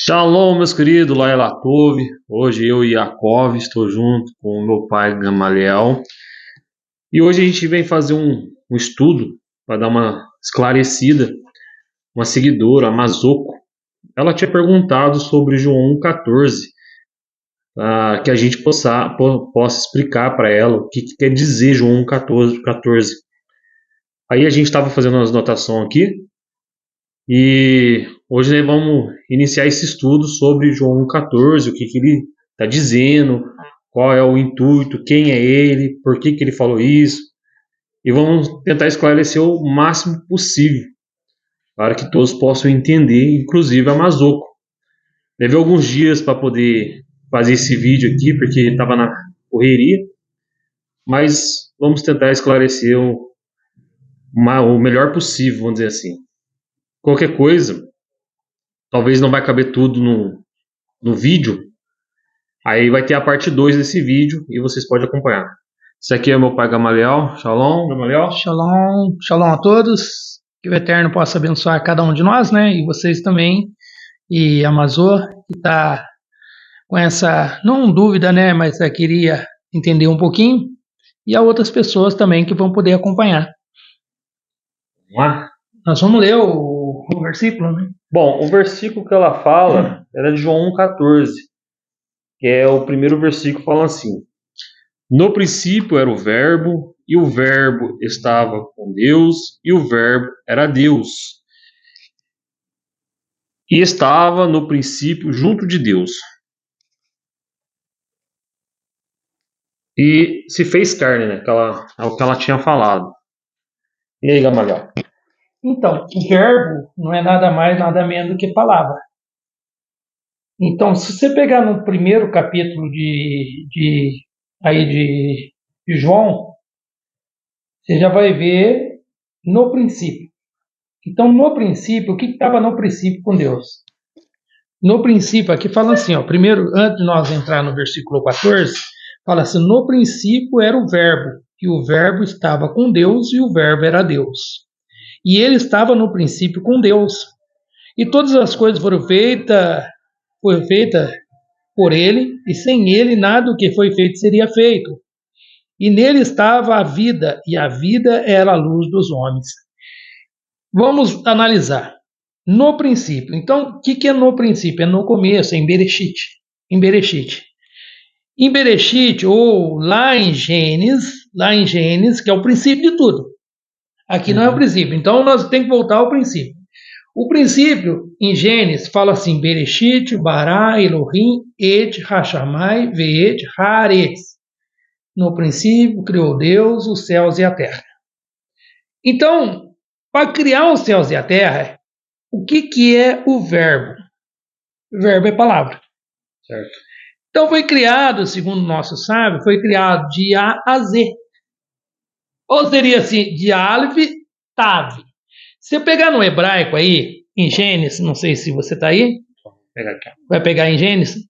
Shalom, meus queridos, lá é Latov. Hoje eu e Yaakov estou junto com o meu pai Gamaliel. E hoje a gente vem fazer um estudo para dar uma esclarecida. Uma seguidora, a Mazoko, ela tinha perguntado sobre João 14, que a gente possa explicar para ela o que quer dizer João 14. Aí a gente estava fazendo umas anotações aqui. E hoje nós vamos iniciar esse estudo sobre João 14, o que ele está dizendo, qual é o intuito, quem é ele, por que ele falou isso. E vamos tentar esclarecer o máximo possível, para que todos possam entender, inclusive a Mazoko. Levei alguns dias para poder fazer esse vídeo aqui, porque estava na correria, mas vamos tentar esclarecer o melhor possível, vamos dizer assim. Qualquer coisa, talvez não vai caber tudo no vídeo. Aí vai ter a parte 2 desse vídeo e vocês podem acompanhar. Esse aqui é meu pai Gamaliel. Shalom, Gamaliel. Shalom, shalom a todos. Que o Eterno possa abençoar cada um de nós, né? E vocês também. E a Mazor, que está com essa, não dúvida, né? Mas queria entender um pouquinho. E há outras pessoas também que vão poder acompanhar. Vamos lá? Nós vamos ler o versículo, né? Bom, o versículo que ela fala era de João 14, que é o primeiro versículo, fala assim: No princípio era o Verbo, e o Verbo estava com Deus, e o Verbo era Deus. E estava no princípio junto de Deus. E se fez carne, né? É o que ela tinha falado. E aí, Gamaliel? Então, o verbo não é nada mais, nada menos do que palavra. Então, se você pegar no primeiro capítulo de João, você já vai ver no princípio. Então, no princípio, o que estava no princípio com Deus? No princípio, aqui fala assim, ó, primeiro, antes de nós entrar no versículo 14, fala assim, no princípio era o verbo, e o verbo estava com Deus, e o verbo era Deus. E ele estava no princípio com Deus. E todas as coisas foram feitas por ele, e sem ele nada do que foi feito seria feito. E nele estava a vida, e a vida era a luz dos homens. Vamos analisar. No princípio. Então, o que é no princípio? É no começo, é em Bereshit. Em Bereshit. Em Bereshit, ou lá em Gênesis, que é o princípio de tudo. Aqui não é o princípio. Então, nós temos que voltar ao princípio. O princípio, em Gênesis, fala assim, Bereshit, Bará, Elohim, Et, Hashamai, Veet, Haaretz. No princípio, criou Deus os céus e a terra. Então, para criar os céus e a terra, o que é o verbo? O verbo é palavra. Certo. Então foi criado, segundo o nosso sábio, foi criado de A a Z. Ou seria assim, de Aleph, Tav. Se eu pegar no hebraico aí, em Gênesis, não sei se você está aí. Vou pegar aqui. Vai pegar em Gênesis?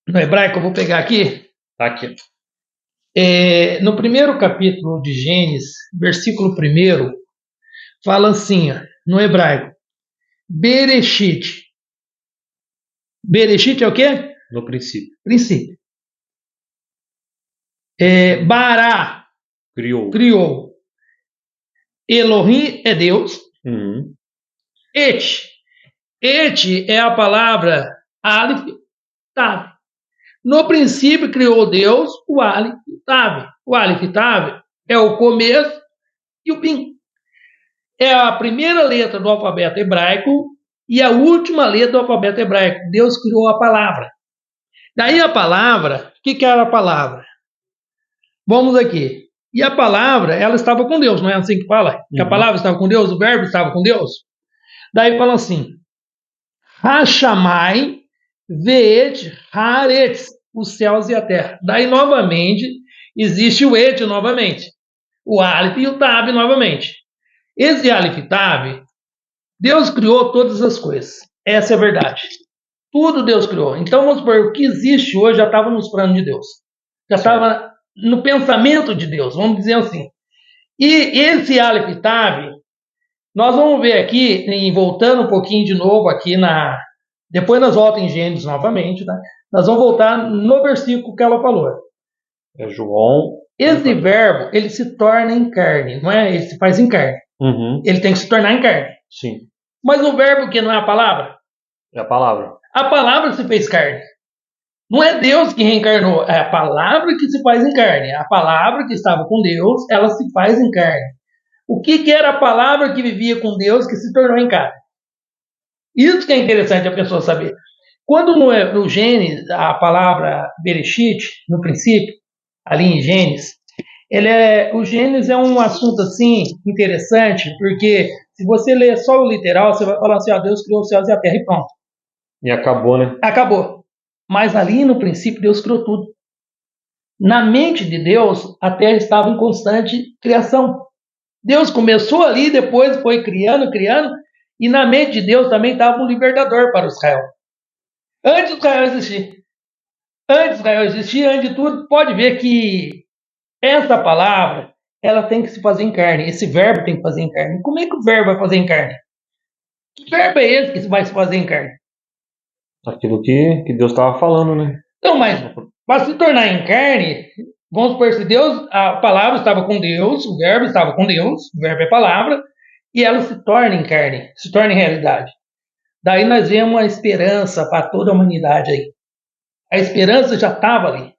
No hebraico eu vou pegar aqui. Tá aqui. No primeiro capítulo de Gênesis, versículo 1, fala assim, ó, no hebraico, Bereshit. Bereshit é o quê? No princípio. Princípio. Bará. Criou. Elohim é Deus. Uhum. Et. Et é a palavra Aleph, Tav. No princípio criou Deus o Aleph, Tav. O Aleph, Tav é o começo e o fim. É a primeira letra do alfabeto hebraico e a última letra do alfabeto hebraico. Deus criou a palavra. Daí a palavra, o que era a palavra? Vamos aqui. E a palavra, ela estava com Deus, não é assim que fala? Que a palavra estava com Deus, o verbo estava com Deus? Daí fala assim, Hashamai, Veet, Haaretz, os céus e a terra. Daí novamente, existe o Et novamente, o Aleph e o Tav novamente. Esse Aleph e Tav, Deus criou todas as coisas. Essa é a verdade. Tudo Deus criou. Então vamos supor, o que existe hoje já estava nos planos de Deus. Já estava no pensamento de Deus, vamos dizer assim. E esse Aleph Tav, nós vamos ver aqui, voltando um pouquinho de novo aqui Depois nós voltamos em Gênesis novamente, tá? Nós vamos voltar no versículo que ela falou. É João. Esse verbo, ele se torna em carne, não é? Ele se faz em carne. Uhum. Ele tem que se tornar em carne. Sim. Mas o verbo que não é a palavra? É a palavra. A palavra se fez carne. Não é Deus que reencarnou, é a palavra que se faz em carne. A palavra que estava com Deus, ela se faz em carne. O que era a palavra que vivia com Deus que se tornou em carne? Isso que é interessante a pessoa saber. Quando no Gênesis, a palavra Bereshit, no princípio, ali em Gênesis, o Gênesis é um assunto assim interessante, porque se você ler só o literal, você vai falar assim, Deus criou os céus e a terra e pronto. E acabou, né? Acabou. Mas ali no princípio Deus criou tudo. Na mente de Deus, a terra estava em constante criação. Deus começou ali, depois foi criando, e na mente de Deus também estava um libertador para Israel. Antes de Israel existir. Antes de tudo, pode ver que essa palavra, ela tem que se fazer em carne. Esse verbo tem que fazer em carne. Como é que o verbo vai fazer em carne? Que verbo é esse que vai se fazer em carne? Aquilo que Deus estava falando, né? Não, mas para se tornar em carne, vamos supor, se Deus, a palavra estava com Deus, o verbo estava com Deus, o verbo é palavra, e ela se torna em carne, se torna em realidade. Daí nós vemos uma esperança para toda a humanidade aí. A esperança já estava ali.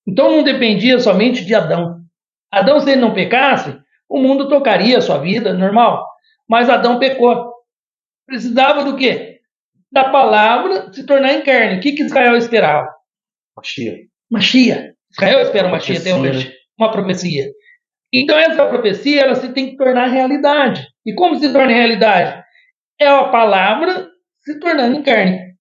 Então não dependia somente de Adão. Adão, se ele não pecasse, o mundo tocaria a sua vida normal. Mas Adão pecou. Precisava do quê? Da palavra se tornar em carne. O que Israel esperava? Mashiach. Israel espera uma Mashiach até hoje. Né? Uma profecia. Então essa profecia ela se tem que tornar realidade. E como se torna realidade? É a palavra se tornando em carne.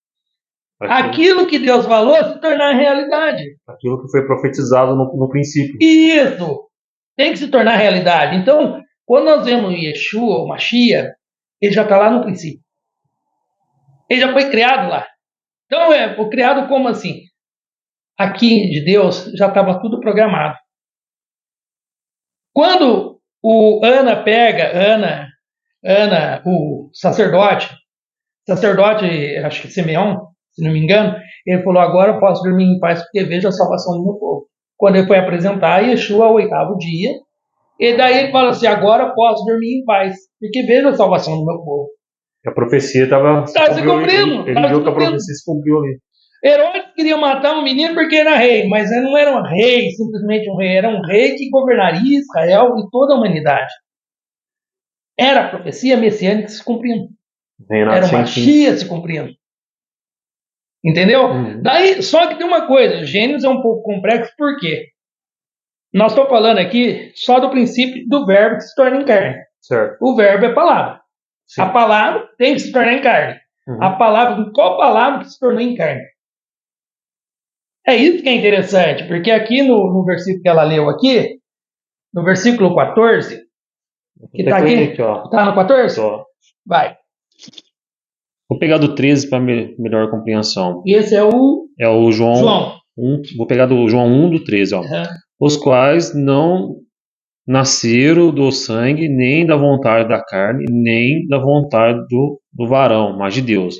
Aquilo que Deus falou se tornar realidade. Aquilo que foi profetizado no princípio. Isso! Tem que se tornar realidade. Então, quando nós vemos Yeshua, o Mashiach, ele já está lá no princípio. Ele já foi criado lá. Então, foi criado como assim? Aqui de Deus já estava tudo programado. Quando o Ana pega, o sacerdote, acho que Simeão, se não me engano, ele falou, agora eu posso dormir em paz porque vejo a salvação do meu povo. Quando ele foi apresentar Yeshua ao 8º dia, e daí ele fala assim, agora eu posso dormir em paz, porque vejo a salvação do meu povo. A profecia estava se cumprindo. Ele viu que a profecia se cumpriu ali. Herodes queria matar um menino porque era rei, mas ele não era um rei, simplesmente um rei, era um rei que governaria Israel e toda a humanidade. Era a profecia messiânica se cumprindo. Era uma Mashiach se cumprindo. Entendeu? Daí, só que tem uma coisa, Gênesis é um pouco complexo, por quê? Nós estamos falando aqui só do princípio do verbo que se torna em carne. Certo. O verbo é palavra. Sim. A palavra tem que se tornar em carne. A palavra, qual palavra que se tornou em carne? É isso que é interessante, porque aqui no versículo que ela leu aqui, no versículo 14, que está aqui, está no 14? Vai. Vou pegar do 13 para melhor compreensão. Esse é o João 1. Vou pegar do João 1 do 13. Ó. Os quais não nasceram do sangue, nem da vontade da carne, nem da vontade do varão, mas de Deus.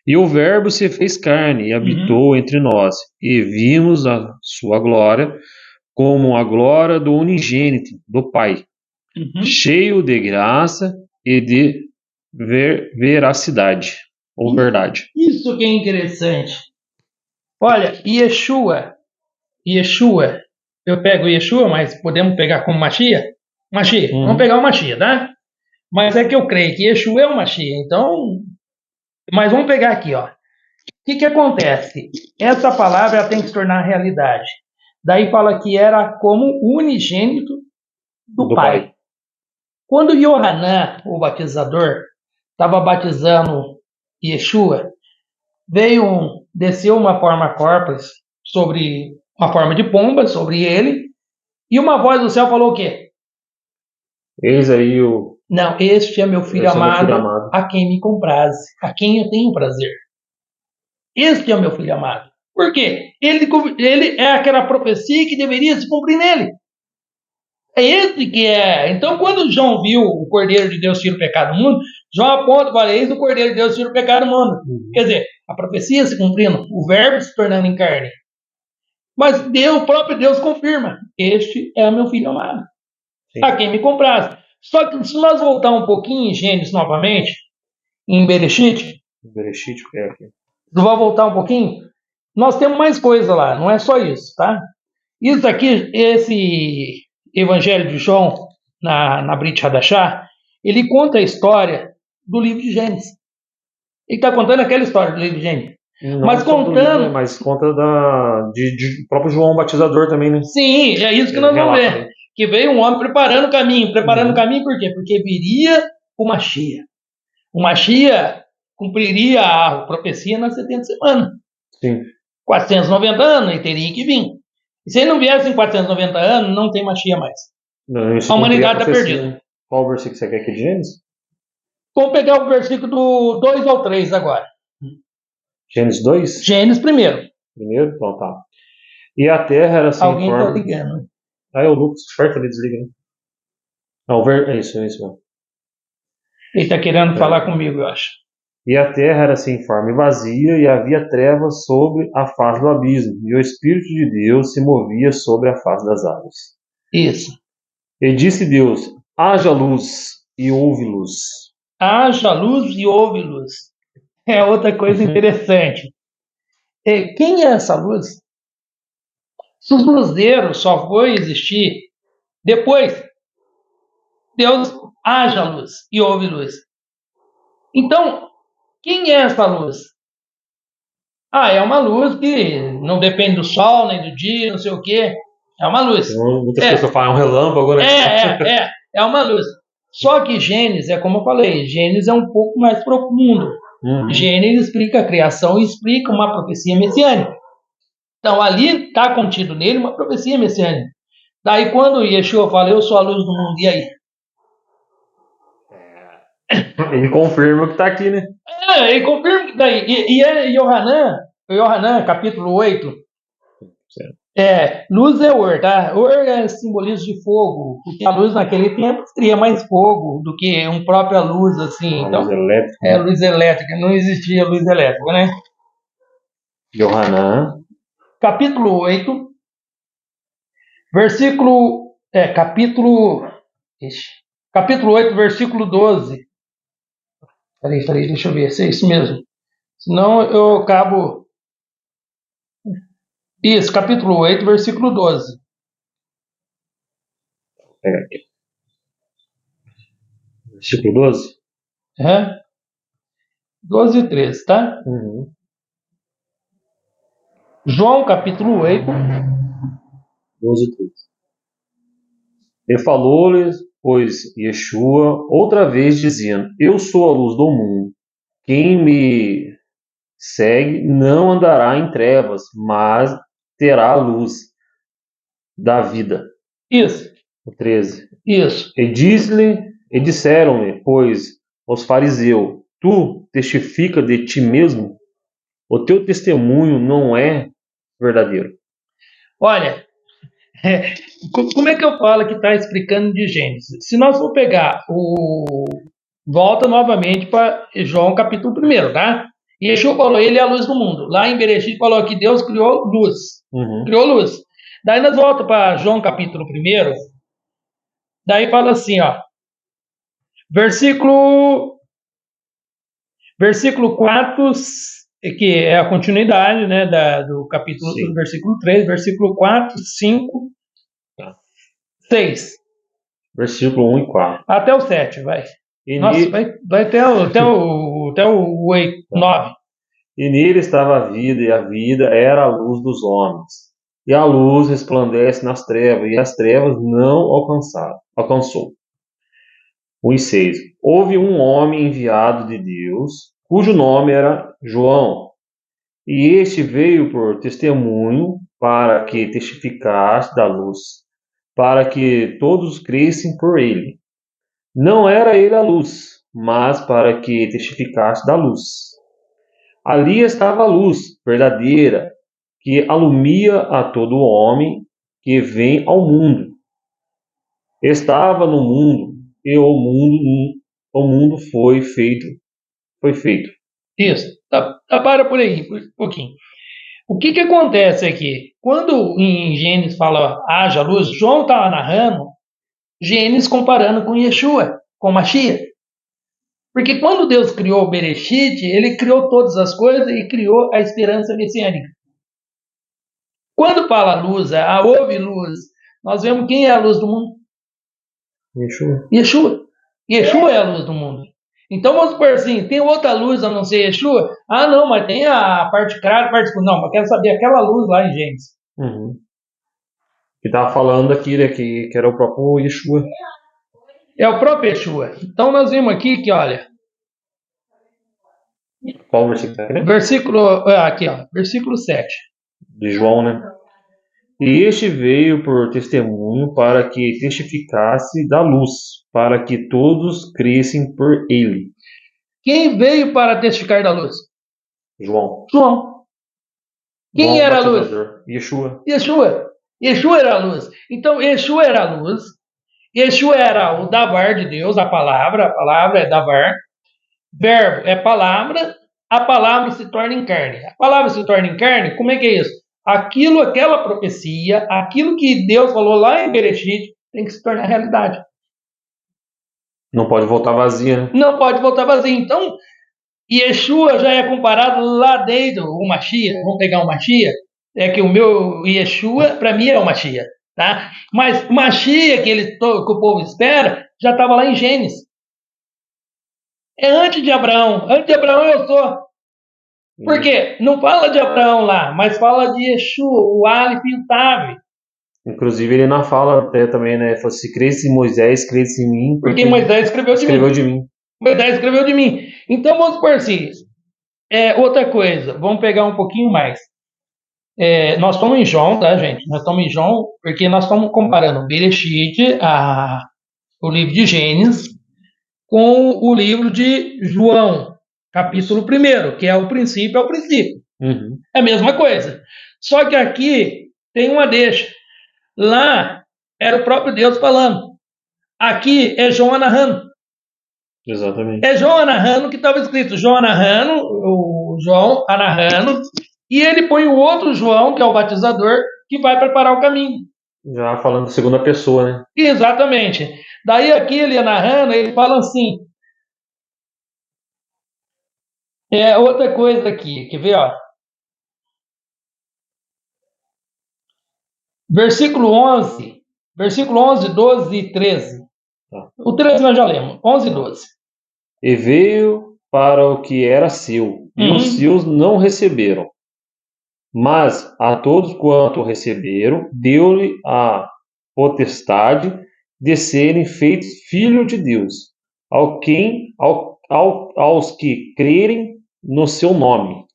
E o verbo se fez carne e habitou entre nós, e vimos a sua glória como a glória do unigênito, do Pai, cheio de graça e de veracidade, ou verdade. Isso que é interessante. Olha, Yeshua, eu pego Yeshua, mas podemos pegar como Mashiach? Vamos pegar o Mashiach, tá? Mas é que eu creio que Yeshua é o Mashiach, então... Mas vamos pegar aqui, ó. O que acontece? Essa palavra ela tem que se tornar realidade. Daí fala que era como unigênito do Pai. Quando Yohanan, o batizador, estava batizando Yeshua, desceu uma forma corpus sobre uma forma de pomba sobre ele, e uma voz do céu falou o quê? Eis aí o... Não, este é meu filho amado, a quem me compraze, a quem eu tenho prazer. Este é o meu filho amado. Por quê? Ele é aquela profecia que deveria se cumprir nele. É esse que é. Então, quando João viu o Cordeiro de Deus tira o pecado do mundo, João aponta para eis o Cordeiro de Deus tira o pecado do mundo. Quer dizer, a profecia se cumprindo, o verbo se tornando em carne. Mas Deus, o próprio Deus confirma: este é o meu filho amado, a quem me compraste. Só que se nós voltar um pouquinho em Gênesis novamente, em Bereshit, voltar um pouquinho, nós temos mais coisa lá, não é só isso, tá? Isso aqui, esse Evangelho de João, na Brit Hadashah, ele conta a história do livro de Gênesis. Ele está contando aquela história do livro de Gênesis. Não mas contando. Livro, mas conta de próprio João Batizador também, né? Sim, é isso que nós vamos ver. Né? Que veio um homem preparando o caminho. Preparando o caminho por quê? Porque viria o Machia. O Machia cumpriria a profecia nas 70 semanas. Sim. 490 anos e teria que vir. E se ele não viesse em 490 anos, não tem Machia mais. Não, a humanidade está perdida. Qual o versículo que você quer aqui de Gênesis? Vamos pegar o versículo do 2 ao 3 agora. Gênesis 2? Gênesis primeiro. Primeiro? Então tá. E a terra era sem Alguém forma... Alguém está ligando. Ah, é o Lucas. Certo, ele desliga, né? Não, é isso mesmo. Ele está querendo falar comigo, eu acho. E a terra era sem forma e vazia, e havia trevas sobre a face do abismo, e o Espírito de Deus se movia sobre a face das águas. Isso. E disse Deus: haja luz, e houve luz. Haja luz e houve luz. É outra coisa interessante. Quem é essa luz? Os luzeiros só foi existir depois. Deus haja luz e houve luz. Então, quem é essa luz? É uma luz que não depende do sol, nem do dia, não sei o quê. É uma luz. Muitas pessoas falam um relâmpago, né? É uma luz. Só que Gênesis, é como eu falei, Gênesis é um pouco mais profundo. Gênesis explica a criação e explica uma profecia messiânica. Então, ali está contido nele uma profecia messiânica. Daí, quando Yeshua fala, eu sou a luz do mundo, e aí? Ele confirma o que está aqui, né? Ele confirma que daí. E é Yohanan, capítulo 8. Certo. Luz é Or, tá? Or é simbolismo de fogo, porque a luz naquele tempo teria mais fogo do que uma própria luz, assim. Então, luz elétrica. Luz elétrica, não existia luz elétrica, né? Yohanan. Capítulo 8, versículo. Capítulo 8, versículo 12. Peraí, deixa eu ver se é isso mesmo. Senão eu acabo. Isso, capítulo 8, versículo 12. Pega aqui. Versículo 12? 12 e 13, tá? João, capítulo 8. 12 e 13. Ele falou-lhes, pois, Yeshua, outra vez dizendo: eu sou a luz do mundo. Quem me segue não andará em trevas, mas terá a luz da vida. Isso. O 13. Isso. E disseram-lhe, pois, aos fariseus: tu testifica de ti mesmo? O teu testemunho não é verdadeiro. Olha, como é que eu falo que está explicando de Gênesis? Se nós for pegar volta novamente para João capítulo 1, tá? E Yeshua falou, ele é a luz do mundo. Lá em Bereshit falou que Deus criou luz. Criou luz. Daí nós voltamos para João capítulo 1. Daí fala assim, ó. Versículo 4, que é a continuidade, né, do capítulo, do versículo 3, versículo 4, 5, 6. Versículo 1 e 4. Até o 7, vai. Nossa, vai até o 8, 9. E nele estava a vida, e a vida era a luz dos homens. E a luz resplandece nas trevas, e as trevas não alcançou. 1 e 6. Houve um homem enviado de Deus, cujo nome era João. E este veio por testemunho, para que testificasse da luz, para que todos crescem por ele. Não era ele a luz, mas para que testificasse da luz. Ali estava a luz verdadeira, que alumia a todo homem que vem ao mundo. Estava no mundo e o mundo foi feito. Isso. Para por aí, um pouquinho. O que acontece aqui? Quando em Gênesis fala haja luz, João estava narrando Gênesis comparando com Yeshua, com Mashiach. Porque quando Deus criou o Bereshit, ele criou todas as coisas e criou a esperança messiânica. Quando fala luz, houve luz, nós vemos quem é a luz do mundo? Yeshua. Yeshua. Yeshua é a luz do mundo. Então vamos supor assim, tem outra luz a não ser Yeshua? Ah, não, mas tem a parte clara, a parte escura. Não, mas quero saber aquela luz lá em Gênesis. Uhum. Que estava falando aqui, né, que era o próprio Yeshua. É o próprio Yeshua. Então nós vimos aqui que, olha, Qual versículo tá querendo? versículo 7. De João, né? E este veio por testemunho para que testificasse da luz, para que todos crescem por ele. Quem veio para testificar da luz? João. João. Quem João era a luz? Batizador. Yeshua. Yeshua. Yeshua era a luz. Então, Yeshua era a luz. Yeshua era o Davar de Deus, a palavra é Davar. Verbo é palavra, a palavra se torna em carne. A palavra se torna em carne, como é que é isso? Aquela profecia, aquilo que Deus falou lá em Bereshit, tem que se tornar realidade. Não pode voltar vazia, né? Não pode voltar vazio. Então, Yeshua já é comparado lá desde o Mashiach. Vamos pegar o Mashiach? É que o meu Yeshua, para mim, é o Mashiach. Tá? Mas o Mashiach que o povo espera, já estava lá em Gênesis. É antes de Abraão. Antes de Abraão eu sou. Por quê? Não fala de Abraão lá, mas fala de Yeshua, o Aleph e o Tav. Inclusive ele na fala até também, né? Falou, se cresse em Moisés, cresse em mim, Porque Moisés escreveu de mim. Moisés escreveu de mim. Então vamos por assim. Outra coisa, vamos pegar um pouquinho mais. Nós estamos em João, tá, gente? Nós estamos em João porque nós estamos comparando Bereshit, o livro de Gênesis, com o livro de João, capítulo 1, que é o princípio, Uhum. É a mesma coisa. Só que aqui tem uma deixa. Lá era o próprio Deus falando. Aqui é João narrando. Exatamente. É João narrando que estava escrito. João narrando, o João narrando, e ele põe o outro João, que é o batizador, que vai preparar o caminho. Já falando da segunda pessoa, né? Exatamente. Daí aqui ele narrando, ele fala assim. Outra coisa aqui, quer ver, ó? Versículo 11, 12 e 13. Tá. O 13 nós já lemos, 11 e 12. E veio para o que era seu, e os seus não receberam. Mas a todos quanto receberam, deu-lhe a potestade de serem feitos filhos de Deus, aos que crerem no seu nome.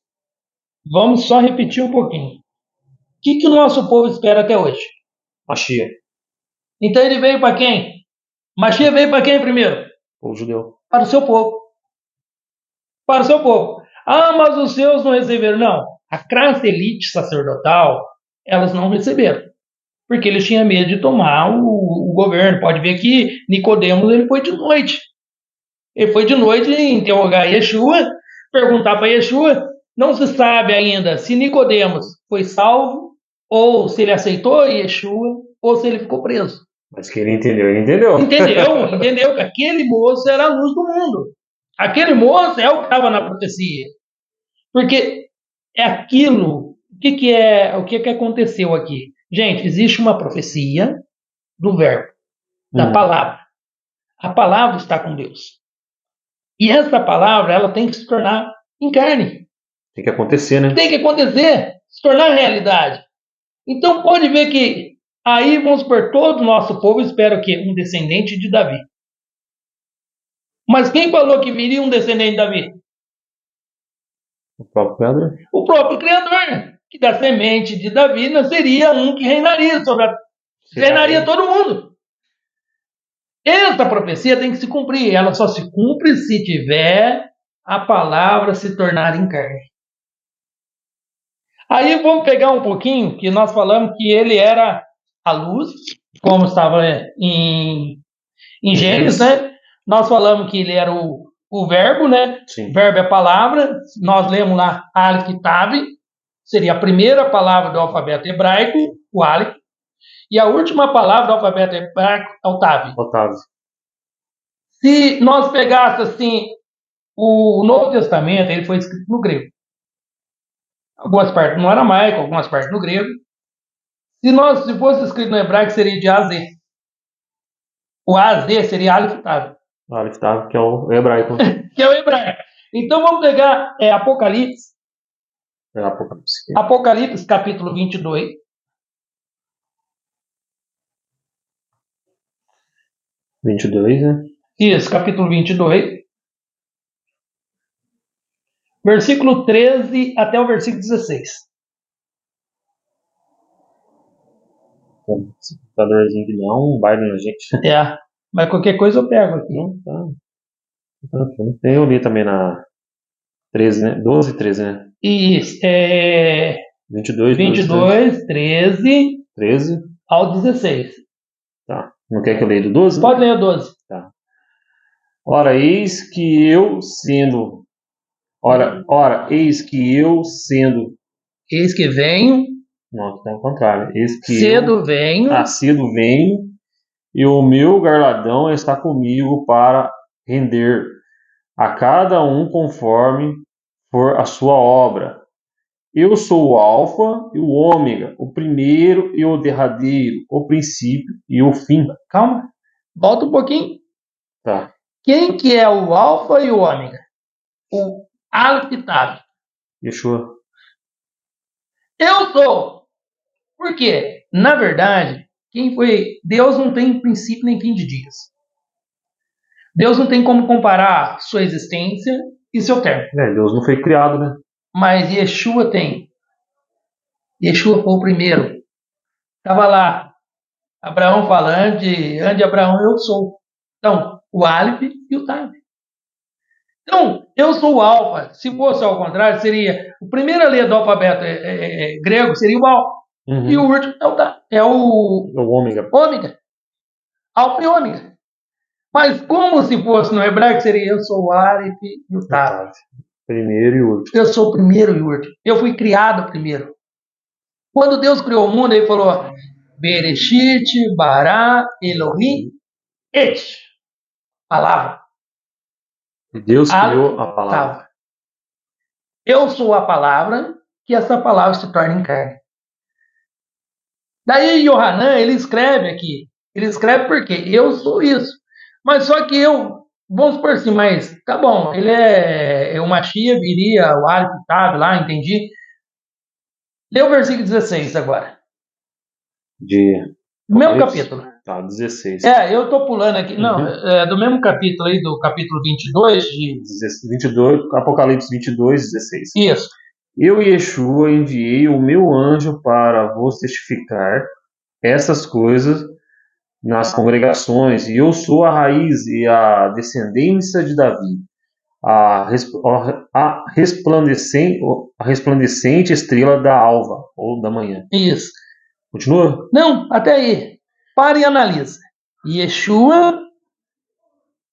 Vamos só repetir um pouquinho. O que o nosso povo espera até hoje? Mashiach, Então ele veio para quem? Mashiach veio para quem primeiro? o judeu. Para o seu povo. Para o seu povo. Ah, mas os seus não receberam. Não. A classe elite sacerdotal, elas não receberam. Porque eles tinham medo de tomar o governo. Pode ver que Nicodemos ele foi de noite. Ele foi de noite interrogar Yeshua, perguntar para Yeshua. Não se sabe ainda se Nicodemos foi salvo, ou se ele aceitou Yeshua, ou se ele ficou preso. Mas que ele entendeu, ele entendeu. Entendeu que aquele moço era a luz do mundo. Aquele moço é o que estava na profecia. Porque é aquilo. O que aconteceu aqui? Gente, existe uma profecia do verbo, da palavra. A palavra está com Deus. E essa palavra, ela tem que se tornar em carne. Tem que acontecer, né? Tem que acontecer, se tornar realidade. Então pode ver que aí, vamos supor, todo o nosso povo espera o quê? Um descendente de Davi. Mas quem falou que viria um descendente de Davi? O próprio Criador. O próprio Criador. Que da semente de Davi nasceria um que reinaria reinaria todo mundo. Essa profecia tem que se cumprir. Ela só se cumpre se tiver a palavra se tornar em carne. Aí vamos pegar um pouquinho que nós falamos que ele era a luz, como estava em Gênesis, né? Nós falamos que ele era o verbo, né? Sim. O verbo é a palavra. Nós lemos lá Aleph Tav, seria a primeira palavra do alfabeto hebraico, o Aleph, e a última palavra do alfabeto hebraico é o Tav. Otávio. Se nós pegássemos assim, o Novo Testamento, ele foi escrito no grego. Algumas partes no aramaico, algumas partes no grego. Se fosse escrito no hebraico, seria de A a Z. O A a Z seria Aleph Tav, Aleph Tav, que é o hebraico. que é o hebraico. Então vamos pegar Apocalipse. É Apocalipse. Apocalipse, capítulo 22. 22, né? Isso, capítulo 22. Versículo 13 até o versículo 16. Esse computadorzinho que não vai na gente. Mas qualquer coisa eu pego aqui. Não, tá. Eu li também na 13, né? 12 e 13, né? Isso, 22, 22, 13 13. ao 16. Tá. Não quer que eu leia do 12? Pode ler o 12. Tá. Ora, eis que eu sendo. Eis que eu sendo. Eis que venho, Não, aqui tá ao contrário. Eis que cedo venho, cedo venho, e o meu galardão está comigo para render a cada um conforme for a sua obra. Eu sou o Alfa e o Ômega, o primeiro e o derradeiro, o princípio e o fim. calma, volta um pouquinho. Tá. Quem que é o alfa e o ômega? O Aleph Tav. Yeshua. Eu sou. Por quê? Na verdade, Deus não tem princípio nem fim de dias. Deus não tem como comparar sua existência e seu término. Deus não foi criado, né? Mas Yeshua tem. Yeshua foi o primeiro. Estava lá, Abraão falando de antes de Abraão eu sou. Então, o Aleph e o Tav. Então, eu sou o alfa. Se fosse ao contrário, seria a primeira letra do alfabeto grego seria o alfa. Uhum. E o último é o ômega. Ômega. Alfa e ômega. Mas como se fosse no hebraico, seria eu sou o Aleph e o Tav. Primeiro e último. Eu sou o primeiro e o último. Eu fui criado primeiro. Quando Deus criou o mundo, ele falou Bereshit, Bara, Elohim, Et. Palavra. E Deus criou a palavra. Tav. Eu sou a palavra, que essa palavra se torna em carne. Daí Yohanan, ele escreve aqui. Ele escreve porque eu sou isso. Mas só que vamos por assim, mas tá bom, ele é o Mashiach, viria o Aleph Tav lá, entendi. Lê o versículo 16 agora. Do mesmo capítulo. Tá, 16. Eu tô pulando aqui. Não, do mesmo capítulo aí, do capítulo 22. 22, Apocalipse 22, 16. Isso. Eu, Yeshua, enviei o meu anjo para vos testificar essas coisas nas congregações, e eu sou a raiz e a descendência de Davi, a resplandecente estrela da alva, ou da manhã. Isso. Continua? Não, até aí. Para e analisa. Yeshua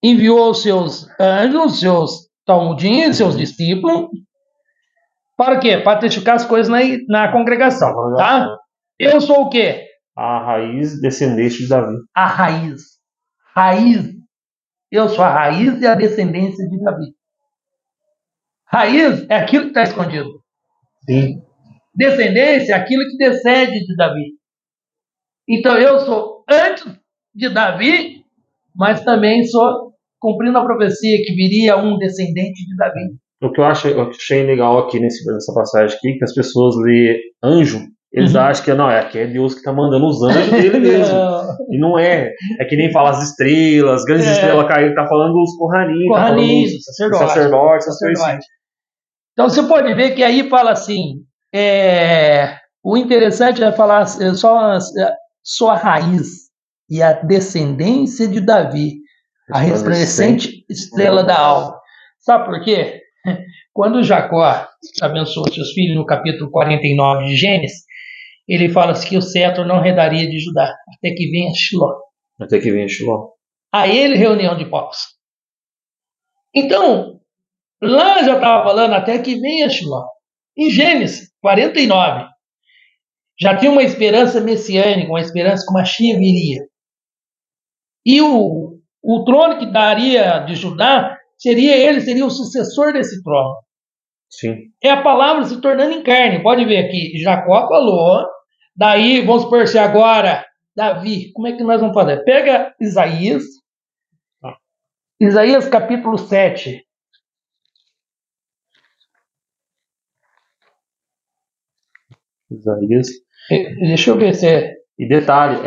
enviou os seus anjos, seus talmudinhos, seus discípulos. Para o quê? Para testificar as coisas na congregação. Tá? Eu sou o quê? A raiz descendente de Davi. A raiz. Raiz. Eu sou a raiz e a descendência de Davi. Raiz é aquilo que está escondido. Sim. Descendência é aquilo que descende de Davi. Então eu sou antes de Davi, mas também sou cumprindo a profecia que viria um descendente de Davi. O que eu achei legal aqui nessa passagem aqui, que as pessoas lêem anjo, eles acham que aqui é Deus que está mandando os anjos dele mesmo. E não é. É que nem fala as estrelas, grandes estrelas caíram, tá falando dos Kohanim, sacerdotes, essas coisas assim. Então você pode ver que aí fala assim, o interessante é falar só a raiz e a descendência de Davi, a resplandecente estrela da alva. Sabe por quê? Quando Jacó abençoou seus filhos no capítulo 49 de Gênesis, ele fala assim que o cetro não redaria de Judá, até que venha Shiló. Até que venha Shiló. A ele reunião de povos. Então, lá já estava falando até que venha Shiló. Em Gênesis 49, já tinha uma esperança messiânica, uma esperança que Mashiach viria. E o trono que daria de Judá, seria o sucessor desse trono. Sim. É a palavra se tornando em carne. Pode ver aqui, Jacó falou, daí, vamos supor se agora, Davi, como é que nós vamos fazer? Pega Isaías, Isaías capítulo 7. Isaías. Deixa eu ver se é. E detalhe,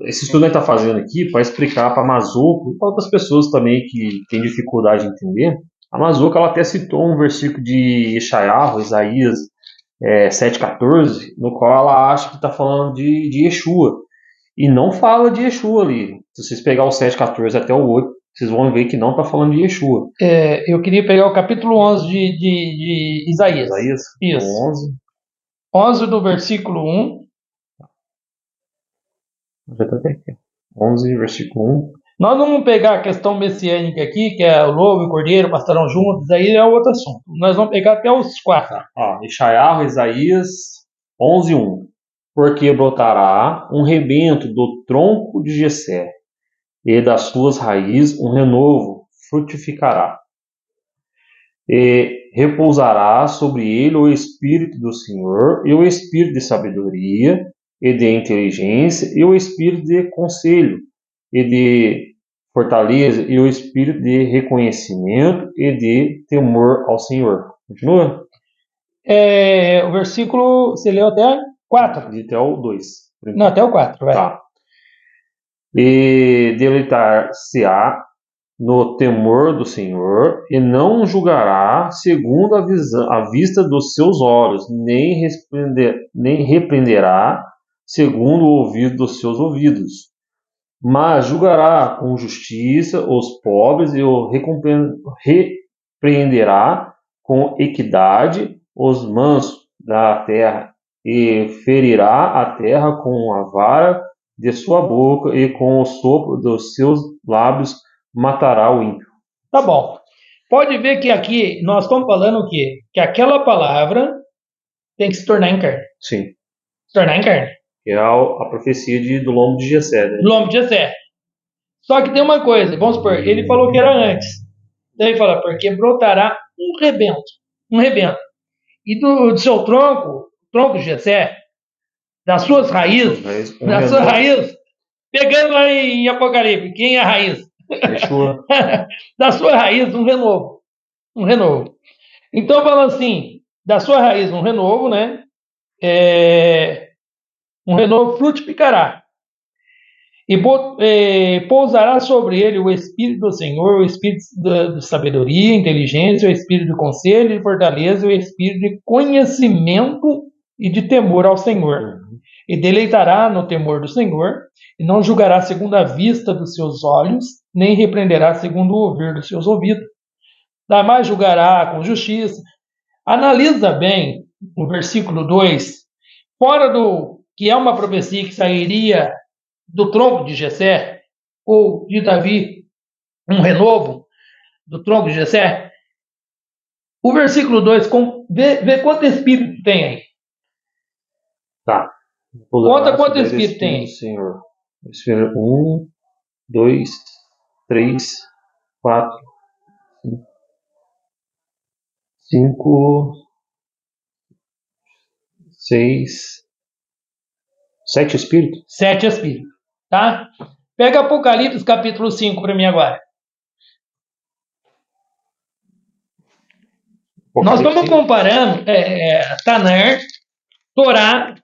esse estudo que a gente está fazendo aqui para explicar para a Mazuco e para outras pessoas também que têm dificuldade de entender. A Mazuco ela até citou um versículo de Isaías 7,14, no qual ela acha que está falando de Yeshua. E não fala de Yeshua ali. Se vocês pegar o 7,14 até o 8, vocês vão ver que não está falando de Yeshua. Eu queria pegar o capítulo 11 de Isaías. Isaías? Isso. 11. 11 do versículo 1. Já está aqui. 11, versículo 1. Nós não vamos pegar a questão messiânica aqui, que é o lobo e o cordeiro pastarão juntos, aí é outro assunto. Nós vamos pegar até os 4. Isaías 11:1. Porque brotará um rebento do tronco de Jessé, e das suas raízes um renovo frutificará. E repousará sobre ele o Espírito do Senhor, e o Espírito de sabedoria, e de inteligência, e o Espírito de conselho, e de fortaleza, e o Espírito de reconhecimento, e de temor ao Senhor. Continua? O versículo, você leu até 4? Até o 2. Não, até o 4, vai. Tá. E deleitar-se-á no temor do Senhor, e não julgará segundo a vista dos seus olhos, nem repreenderá segundo o ouvido dos seus ouvidos, mas julgará com justiça os pobres e o repreenderá com equidade os mansos da terra, e ferirá a terra com a vara de sua boca, e com o sopro dos seus lábios matará o ímpio. Tá bom. Pode ver que aqui nós estamos falando o quê? Que aquela palavra tem que se tornar em carne. Sim. Se tornar em carne. Que é a profecia do lombo de Jessé. Né? Do lombo de Jessé. Só que tem uma coisa, vamos supor, ele falou que era antes. Então ele fala, porque brotará um rebento. Um rebento. E do seu tronco de Jessé, das suas raízes, pegando lá em Apocalipse, quem é a raiz? Yeshua. Da sua raiz, um renovo. Um renovo. Então, falando assim, da sua raiz, um renovo, né? Um renovo frutificará. E pousará sobre ele o Espírito do Senhor, o Espírito de sabedoria, inteligência, o Espírito de conselho e fortaleza, o Espírito de conhecimento e de temor ao Senhor. E deleitará no temor do Senhor, e não julgará segundo a vista dos seus olhos, nem repreenderá segundo o ouvir dos seus ouvidos. Jamais julgará com justiça. Analisa bem o versículo 2, fora do que é uma profecia que sairia do tronco de Jessé, ou de Davi, um renovo do tronco de Jessé. O versículo 2, vê quanto espírito tem aí. Tá. Conta quanto espírito tem aí. Senhor. 1, 2, 3, 4, 5, 6, 7 espíritos? 7 espíritos, tá? Pega Apocalipse capítulo 5 para mim agora. Nós estamos comparando Tanar, Torá,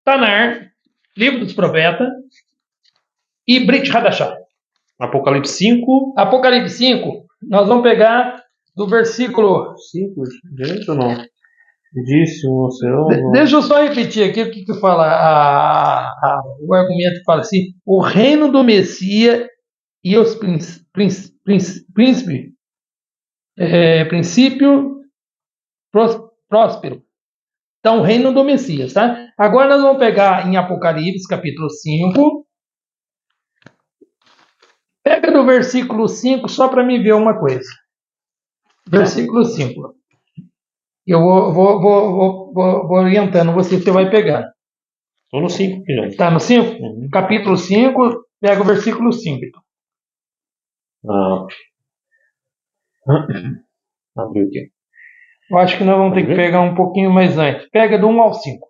Tanar, Livro dos Profetas e Brit Hadashah. Apocalipse 5. Apocalipse 5, nós vamos pegar do versículo 5, gente ou não? Disse o Senhor. Deixa eu só repetir aqui o que fala o argumento que fala assim: o reino do Messias e os princípio próspero Então, o reino do Messias, tá? Agora nós vamos pegar em Apocalipse, capítulo 5. Pega do versículo 5 só para me ver uma coisa. Versículo 5. Eu vou orientando você, você vai pegar. Estou no 5 aqui já. Está no 5? Uhum. Capítulo 5, pega o versículo 5. Ah. Abriu aqui. Eu acho que nós vamos ter que pegar um pouquinho mais antes. Pega do 1 ao 5.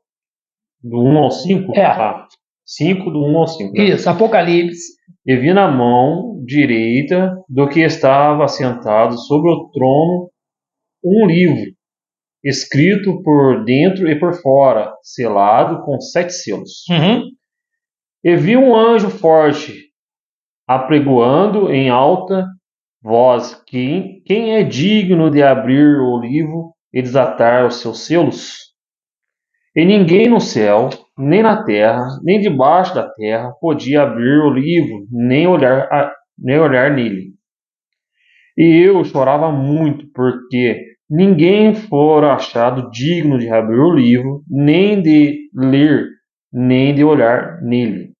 Do 1 ao 5? É. Ah, 5 do 1 ao 5. Né? Isso, Apocalipse. E vi na mão direita do que estava sentado sobre o trono um livro, escrito por dentro e por fora, selado com 7 selos. Uhum. E vi um anjo forte, apregoando em alta voz que quem é digno de abrir o livro e desatar os seus selos? E ninguém no céu, nem na terra, nem debaixo da terra podia abrir o livro, nem olhar nele. E eu chorava muito, porque ninguém fora achado digno de abrir o livro, nem de ler, nem de olhar nele.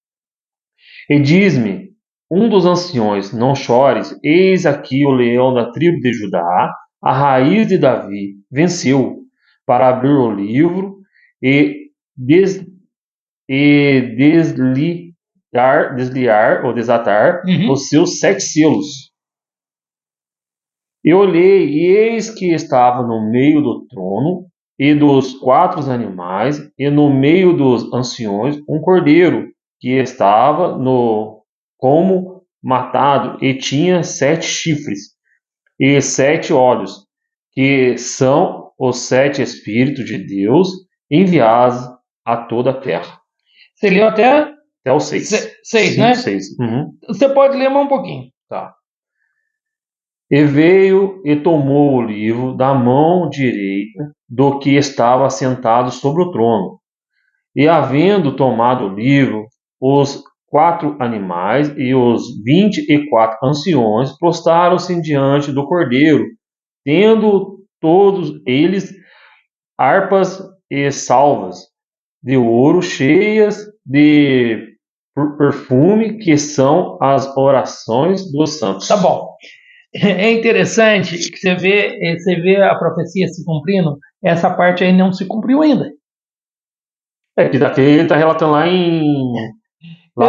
E diz-me um dos anciões: não chores, eis aqui o leão da tribo de Judá, a raiz de Davi, venceu para abrir o livro e desliar ou desatar os seus 7 selos. Eu olhei, e eis que estava no meio do trono e dos 4 animais, e no meio dos anciões, um cordeiro, que estava como matado, e tinha 7 chifres e 7 olhos, que são os 7 Espíritos de Deus enviados a toda a terra. Você leu até o 6. 6, né? 6. Uhum. Você pode ler mais um pouquinho. Tá. E veio e tomou o livro da mão direita do que estava sentado sobre o trono. E havendo tomado o livro, os 4 animais e os 24 anciões prostraram-se diante do cordeiro, tendo todos eles harpas e salvas de ouro cheias de perfume, que são as orações dos santos. Tá bom. É interessante que você vê a profecia se cumprindo, essa parte aí não se cumpriu ainda. Que daqui ele tá relatando lá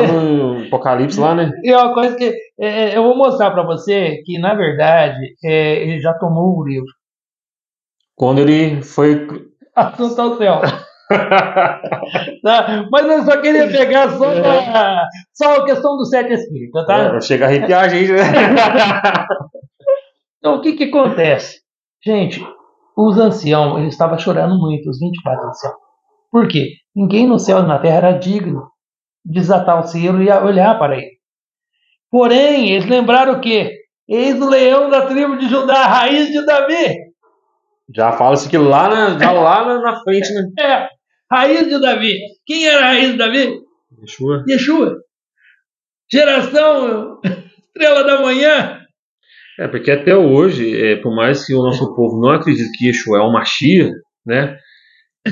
no Apocalipse, lá, né? E uma coisa que eu vou mostrar para você que, na verdade, ele já tomou o livro. Quando ele foi... Assunto ao céu. Tá? Mas eu só queria pegar só a questão dos 7 espíritos, tá? Chega a arrepiar a gente, né? Então, o que acontece? Gente, os anciãos, eles estavam chorando muito, os 24 anciãos. Por quê? Ninguém no céu e na terra era digno de desatar o selo e olhar para ele. Porém, eles lembraram o quê? Eis o leão da tribo de Judá, a raiz de Davi. Já fala-se que lá na frente, né? Raiz de Davi. Quem era a raiz de Davi? Yeshua. Geração estrela da manhã. Porque até hoje, por mais que o nosso povo não acredite que Yeshua é o Mashiach, né?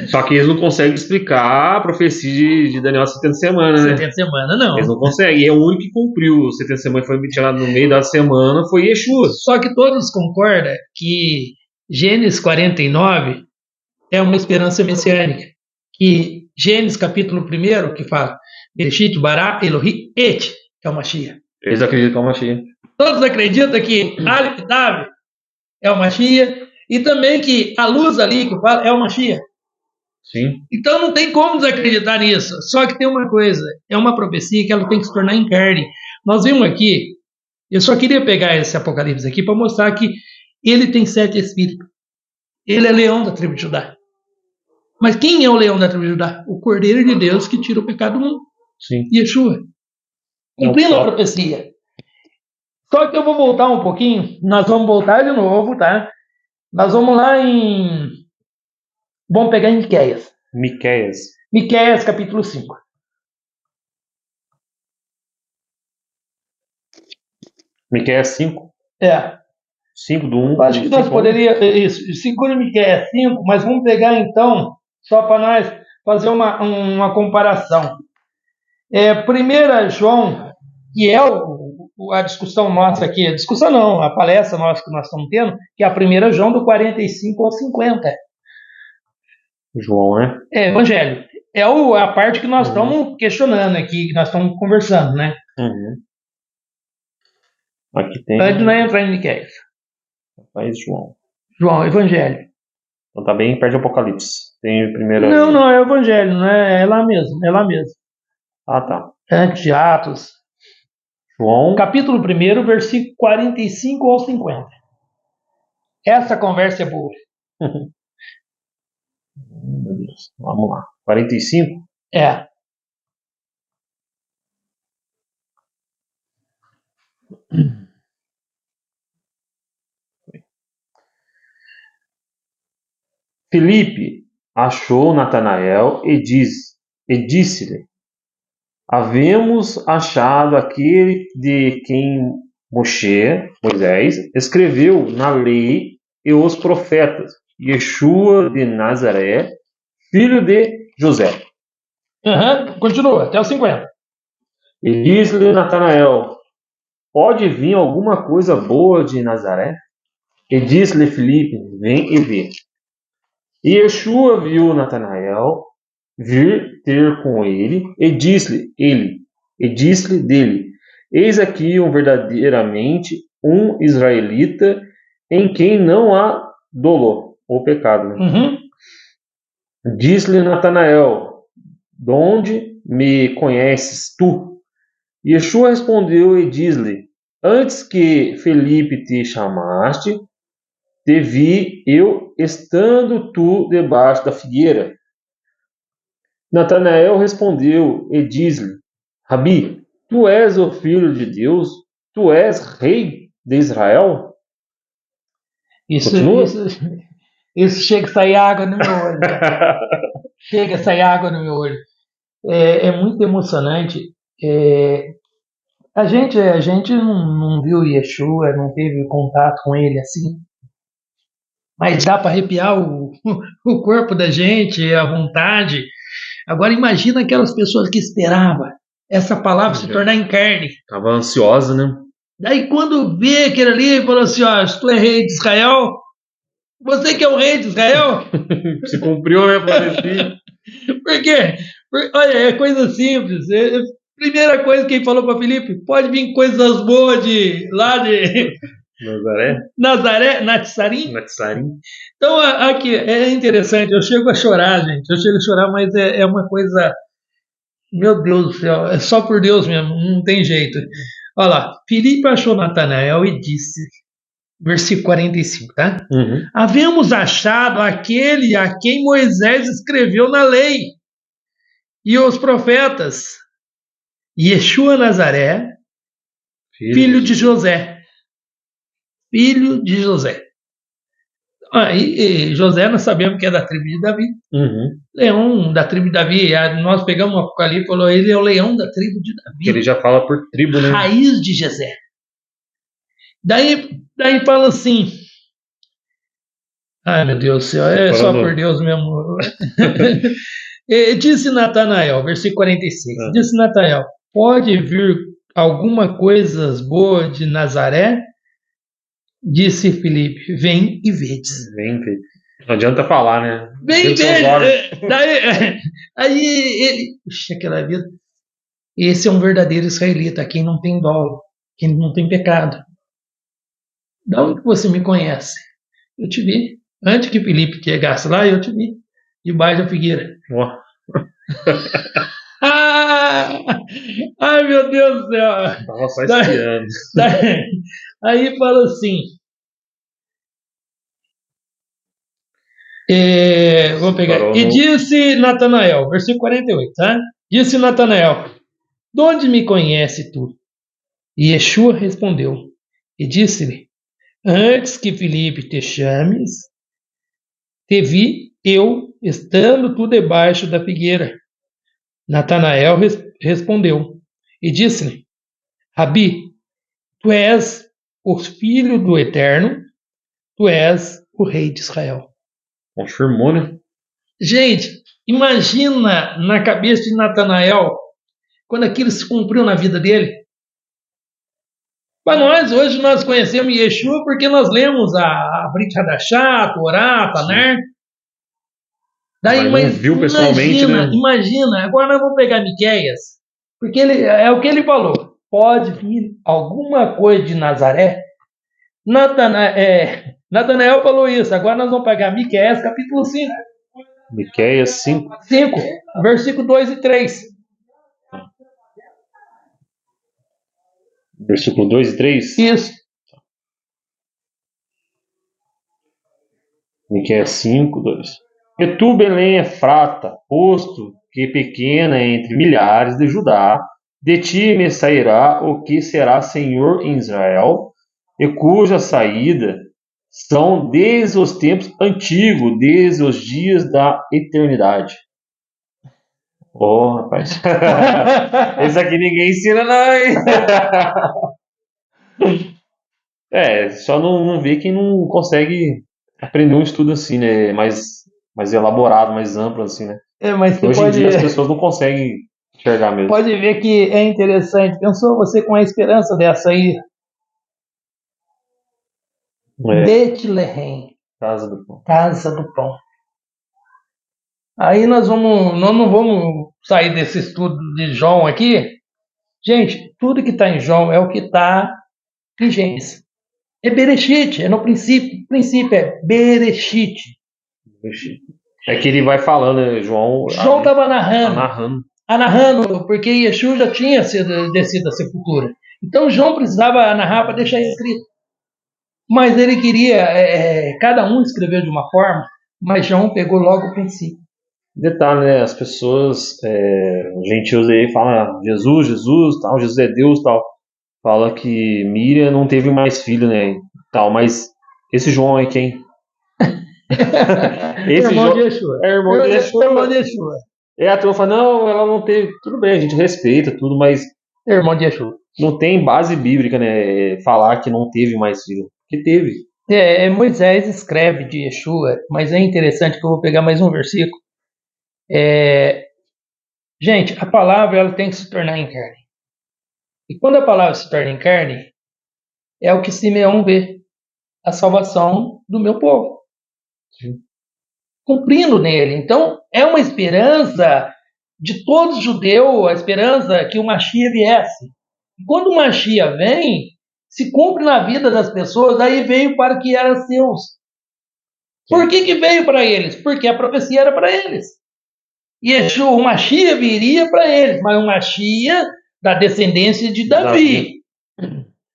Só que eles não conseguem explicar a profecia de Daniel 70 semanas, né? 70 semanas, não. Eles não conseguem. E é o único que cumpriu. 70 semanas foi tirado no meio da semana, foi Yeshua. Só que todos concordam que Gênesis 49 é uma esperança messiânica. Que Gênesis capítulo 1, que fala Bereshit bara Elohi et, é o Mashiach. Eles acreditam que é o Mashiach. Todos acreditam que Aleph Dav é o Mashiach. E também que a luz ali que fala é o Mashiach. Sim. Então não tem como desacreditar nisso. Só que tem uma coisa, é uma profecia que ela tem que se tornar em carne. Nós vimos aqui, eu só queria pegar esse Apocalipse aqui para mostrar que ele tem 7 espíritos. Ele é leão da tribo de Judá. Mas quem é o leão da tribo de Judá? O Cordeiro de Deus que tira o pecado do mundo. Sim. Yeshua. Cumprindo a profecia. Só que eu vou voltar um pouquinho, nós vamos voltar de novo, tá? Nós vamos lá vamos pegar em Miqueias. Miqueias, capítulo 5. Miqueias 5? 5 do 1. Acho que nós poderíamos. Isso, 5 de Miqueias 5, mas vamos pegar então só para nós fazer uma comparação. 1 João, que é a discussão nossa aqui, a discussão não, a palestra nossa que nós estamos tendo, que é a 1 João do 45 ao 50. João, né? Evangelho. É a parte que nós estamos questionando aqui, que nós estamos conversando, né? Uhum. Aqui tem. Antes de nós entrar em Miqueias. Rapaz, João. João, Evangelho. Então tá bem perto de Apocalipse. Tem primeiro. Não, é o Evangelho, não é lá mesmo, é lá mesmo. Ah, tá. Antes de Atos. João. Capítulo 1, versículo 45 ao 50. Essa conversa é boa. Meu Deus. Vamos lá. 45? É. Filipe achou Natanael e disse-lhe: Havemos achado aquele de quem Moisés, escreveu na lei e os profetas, Yeshua de Nazaré, filho de José. Continua, até o 50. E disse-lhe Natanael: Pode vir alguma coisa boa de Nazaré? E disse-lhe Filipe: Vem e vê. E Yeshua viu Natanael vir ter com ele, e disse-lhe dele: Eis aqui verdadeiramente um israelita em quem não há dolo ou pecado. Né? Disse-lhe Natanael: Donde me conheces tu? Yeshua respondeu e disse-lhe: Antes que Felipe te chamaste, te vi eu estando tu debaixo da figueira. Natanael respondeu e disse-lhe: Rabi, tu és o filho de Deus? Tu és rei de Israel? Isso chega a sair água no meu olho. Chega a sair água no meu olho. É muito emocionante. A gente não viu Yeshua, não teve contato com ele assim. Mas dá para arrepiar o corpo da gente, a vontade. Agora imagina aquelas pessoas que esperavam essa palavra se tornar em carne. Estava ansiosa, né? Daí quando vê aquele ali, falou assim, se tu é rei de Israel, você que é o rei de Israel? Se cumpriu, né, profecia? Por quê? Olha, é coisa simples. Primeira coisa que ele falou para Filipe, pode vir coisas boas lá de Nazaré, Natsarim. Então, aqui, é interessante, eu chego a chorar, gente. Eu chego a chorar, mas é uma coisa... Meu Deus do céu, é só por Deus mesmo, não tem jeito. Olha lá, Filipe achou Natanael e disse, versículo 45, tá? Havemos achado aquele a quem Moisés escreveu na lei e os profetas, Yeshua Nazaré, filho de José. Filho de José. E José nós sabemos que é da tribo de Davi. Leão da tribo de Davi. Nós pegamos o Apocalipse e falou, ele é o leão da tribo de Davi. Ele já fala por tribo, né? Raiz de José. Daí fala assim, ai meu Deus do céu, é só por Deus mesmo. Disse Natanael, versículo 46, disse Natanael, pode vir alguma coisa boa de Nazaré? Disse Filipe, vem e vedes. Vem, vê. Não adianta falar, né? Vem e vedes. Aí ele, puxa, aquela vida. Esse é um verdadeiro israelita, quem não tem dolo, quem não tem pecado. Da onde você me conhece? Eu te vi. Antes que Filipe chegasse lá, eu te vi. Debaixo da figueira. Ai, meu Deus do céu. Tava só espiando. Aí fala assim. Vou pegar. E disse Natanael, versículo 48, tá? Disse Natanael, de onde me conhece tu? E Yeshua respondeu, e disse-lhe, antes que Filipe te chames, te vi eu, estando tu debaixo da figueira. Natanael respondeu, e disse-lhe, Rabi, tu és o filho do Eterno, tu és o rei de Israel. Confirmou, né? Gente, imagina na cabeça de Natanael quando aquilo se cumpriu na vida dele. Para nós, hoje, nós conhecemos Yeshua porque nós lemos a Brit Hadashah, a Torá, a Tanar. Daí, Mas não mas viu pessoalmente, né? imagina, agora nós vamos pegar Miqueias, porque é o que ele falou. Pode vir alguma coisa de Nazaré? Natanael falou isso. Agora nós vamos pegar Miqueias, capítulo 5, Miqueias 5. versículo 2 e 3. Versículo 2 e 3. Isso. Miqueias 5, 2. E tu, Belém Efrata, posto que pequena entre milhares de Judá, de ti me sairá o que será Senhor em Israel, e cuja saída são desde os tempos antigos, desde os dias da eternidade. Rapaz. Esse aqui ninguém ensina, não, hein? Só não vê quem não consegue aprender um estudo assim, né? Mais elaborado, mais amplo, assim, né? Mas você Hoje em dia as pessoas não conseguem enxergar mesmo. pode ver que é interessante. Pensou você com a esperança dessa aí? Betlehem, Casa do Pão. Casa do Pão. Aí nós não vamos sair desse estudo de João aqui. Gente, tudo que está em João é o que está em Gênesis. É Bereshit, é no princípio. O princípio é Bereshit. É que ele vai falando, né, João. João estava narrando. narrando, porque Yeshua já tinha descido da sepultura. Então João precisava narrar para deixar escrito. Mas ele queria, cada um escreveu de uma forma, mas João pegou logo o princípio. Detalhe, né? As pessoas, os gentios aí falam Jesus, Jesus, tal, Jesus é Deus, tal. Fala que Miriam não teve mais filho, né? Tal, mas esse João é quem? Esse irmão de Yeshua. É irmão de Yeshua. Irmão de Yeshua. A turma fala, não, ela não teve. Tudo bem, a gente respeita tudo, mas Irmão de Yeshua. não tem base bíblica, né? Falar que não teve mais filho. Que teve. Moisés escreve de Yeshua, mas é interessante que eu vou pegar mais um versículo. Gente, a palavra ela tem que se tornar em carne. E quando a palavra se torna em carne, é o que Simeão vê. A salvação do meu povo. Sim. Cumprindo nele. Então, é uma esperança de todo judeu, a esperança que o Mashiach viesse. E quando o Mashiach vem, se cumpre na vida das pessoas, aí veio para que era seus. Por que veio para eles? Porque a profecia era para eles. Yeshua, o Mashiach viria para eles, mas o Mashiach da descendência de Davi.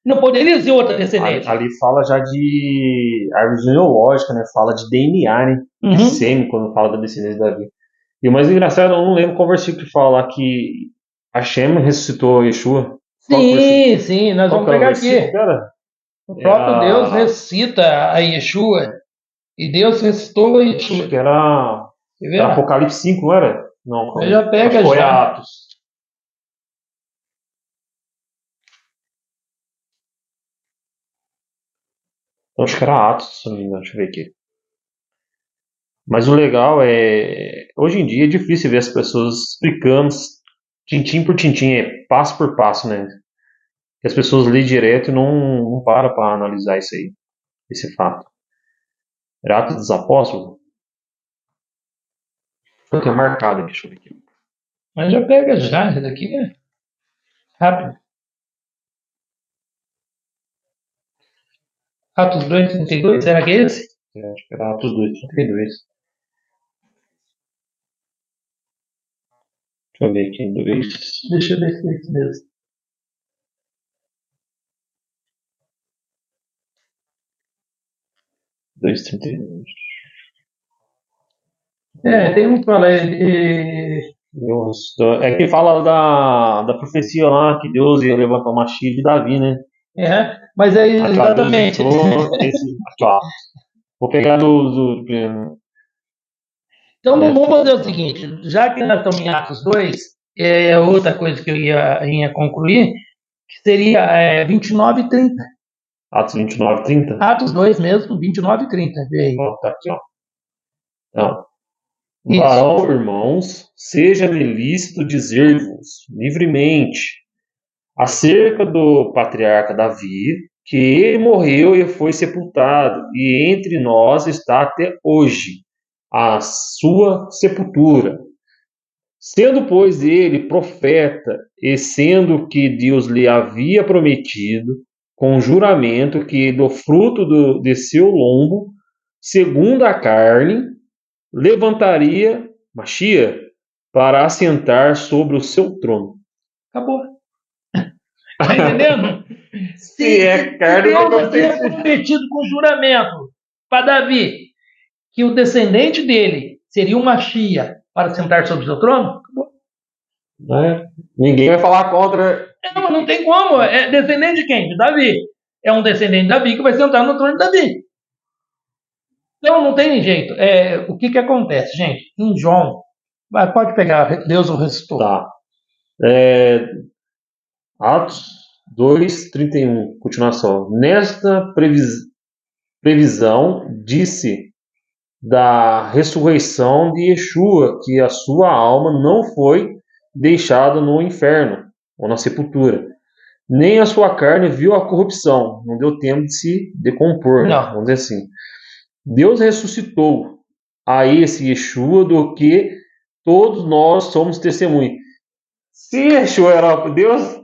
Não poderia ser outra descendência. Ali fala já de árvore genealógica, né? Fala de DNA, né? De sêmen, quando fala da descendência de Davi. E o mais engraçado, eu não lembro qual versículo que fala que Hashem ressuscitou Yeshua. Sim, nós vamos pegar aqui. O próprio Deus ressuscita a Yeshua. E Deus ressuscitou a Yeshua. Que era Apocalipse 5, não era? Não, já pega foi já. Atos. Acho que era Atos, se não me engano, deixa eu ver aqui. Mas o legal hoje em dia é difícil ver as pessoas explicando tintim por tintim, passo por passo, né? Que as pessoas lêem direto e não param para analisar isso aí, esse fato. Era Atos dos Apóstolos? Foi que é marcado aqui, deixa eu ver aqui. Mas já pega já, isso daqui é rápido. Atos 2:32, será que é esse? Acho que era Atos 2:32. Deixa eu ver aqui, 2. Deixa eu ver se é isso mesmo. Tem um que fala. É que fala da profecia lá que Deus ia levantar uma Mashiach de Davi, né? Mas é exatamente. Aqui, ó. Vou pegar do. Então vamos fazer o seguinte: já que nós estamos em Atos 2, outra coisa que eu ia concluir, que seria 29 e 30. Atos 29 e 30? Atos 2 mesmo, 29 e 30. Vê aí. Tá aqui, ó. Então, Isso. Varão, irmãos, seja-me lícito dizer-vos livremente acerca do patriarca Davi, que ele morreu e foi sepultado, e entre nós está até hoje a sua sepultura. Sendo, pois, ele profeta, e sendo que Deus lhe havia prometido, com juramento, que do fruto de seu lombo, segundo a carne, levantaria Machia para assentar sobre o seu trono. Acabou. Tá entendendo? Se é carne, Deus não havia tem. prometido com juramento para Davi que o descendente dele seria uma Machia para sentar sobre o seu trono, acabou. Né? Ninguém vai falar contra. Não tem como. É descendente de quem? De Davi. É um descendente de Davi que vai sentar no trono de Davi. Então não tem jeito. O que acontece, gente? Em João, pode pegar, Deus o ressuscitou. Tá. Atos 2:31, continuação. Nesta previsão, disse da ressurreição de Yeshua, que a sua alma não foi deixada no inferno ou na sepultura, nem a sua carne viu a corrupção, não deu tempo de se decompor, né? Não. Vamos dizer assim. Deus ressuscitou a esse Yeshua do que todos nós somos testemunhas. Se Yeshua era Deus,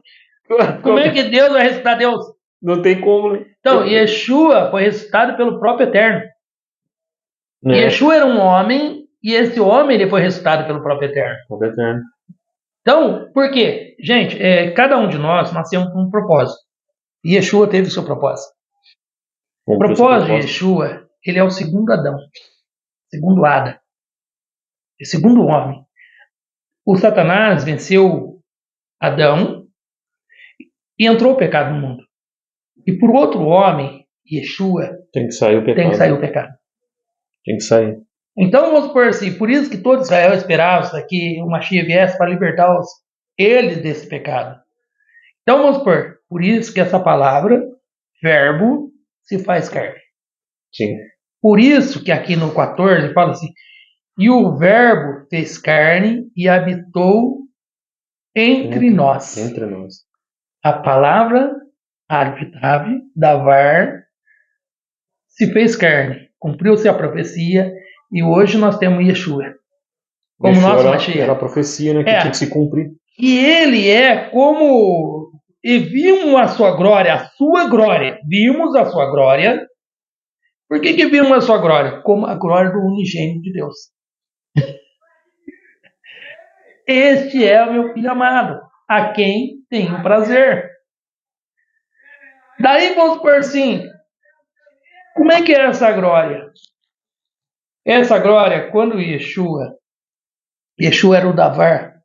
Como é que Deus vai ressuscitar Deus? não tem como. Então, Yeshua foi ressuscitado pelo próprio Eterno. Né? Yeshua era um homem, e esse homem ele foi ressuscitado pelo próprio Eterno. Próprio Eterno. Então, por quê? Gente, cada um de nós nascemos com um propósito. E Yeshua teve o seu propósito. O propósito de Yeshua, ele é o segundo Adão, segundo Ada, o segundo homem. O Satanás venceu Adão e entrou o pecado no mundo. E por outro homem, Yeshua, tem que sair o pecado. Tem que sair o pecado. Tem que sair. Então vamos supor assim, por isso que todo Israel esperava que o Mashiach viesse para libertar eles desse pecado. Então vamos supor, por isso que essa palavra, verbo, se faz carne. Sim. Por isso que aqui no 14 fala assim, e o verbo fez carne e habitou entre nós. Entre nós. A palavra, Arvitav, Davar, se fez carne. Cumpriu-se a profecia e hoje nós temos Yeshua. Como nosso Mashiach. Era a profecia, né, que tinha que se cumprir. E ele é como... E vimos a sua glória, Vimos a sua glória. Por que vimos a sua glória? Como a glória do unigênito de Deus. Este é o meu filho amado, a quem tenho prazer. Daí vamos por assim, como é que é essa glória? Essa glória, quando Yeshua era o Davar,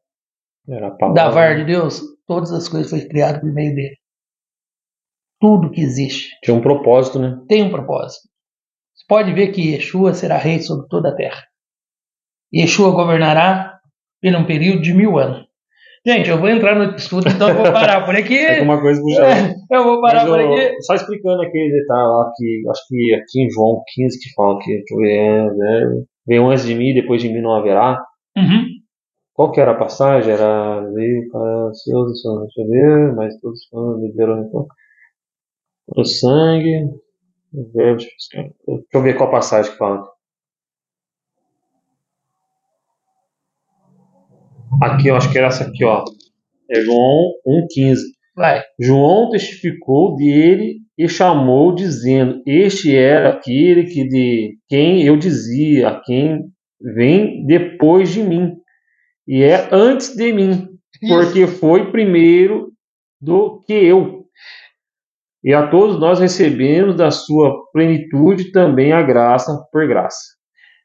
Davar de Deus, todas as coisas foram criadas por meio dele. Tudo que existe. Tinha um propósito, né? Tem um propósito. Você pode ver que Yeshua será rei sobre toda a terra. Yeshua governará por um período de 1000 anos. Gente, eu vou entrar no estudo, então eu vou parar por aqui. Alguma coisa puxando. Eu vou parar por aqui. Só explicando aquele detalhe lá, que acho que aqui em João 15 que fala que veio antes de mim, depois de mim não haverá. Uhum. Qual que era a passagem? Era veio para seus e seus, deixa eu ver, mas todos liberou então. O sangue, o verbo. Deixa eu ver qual passagem que fala. Aqui, eu acho que era essa aqui, ó. É João 1,15. Vai. João testificou dele e chamou, dizendo: Este era aquele que de quem eu dizia, a quem vem depois de mim, e é antes de mim, porque foi primeiro do que eu. E a todos nós recebemos da sua plenitude também a graça por graça.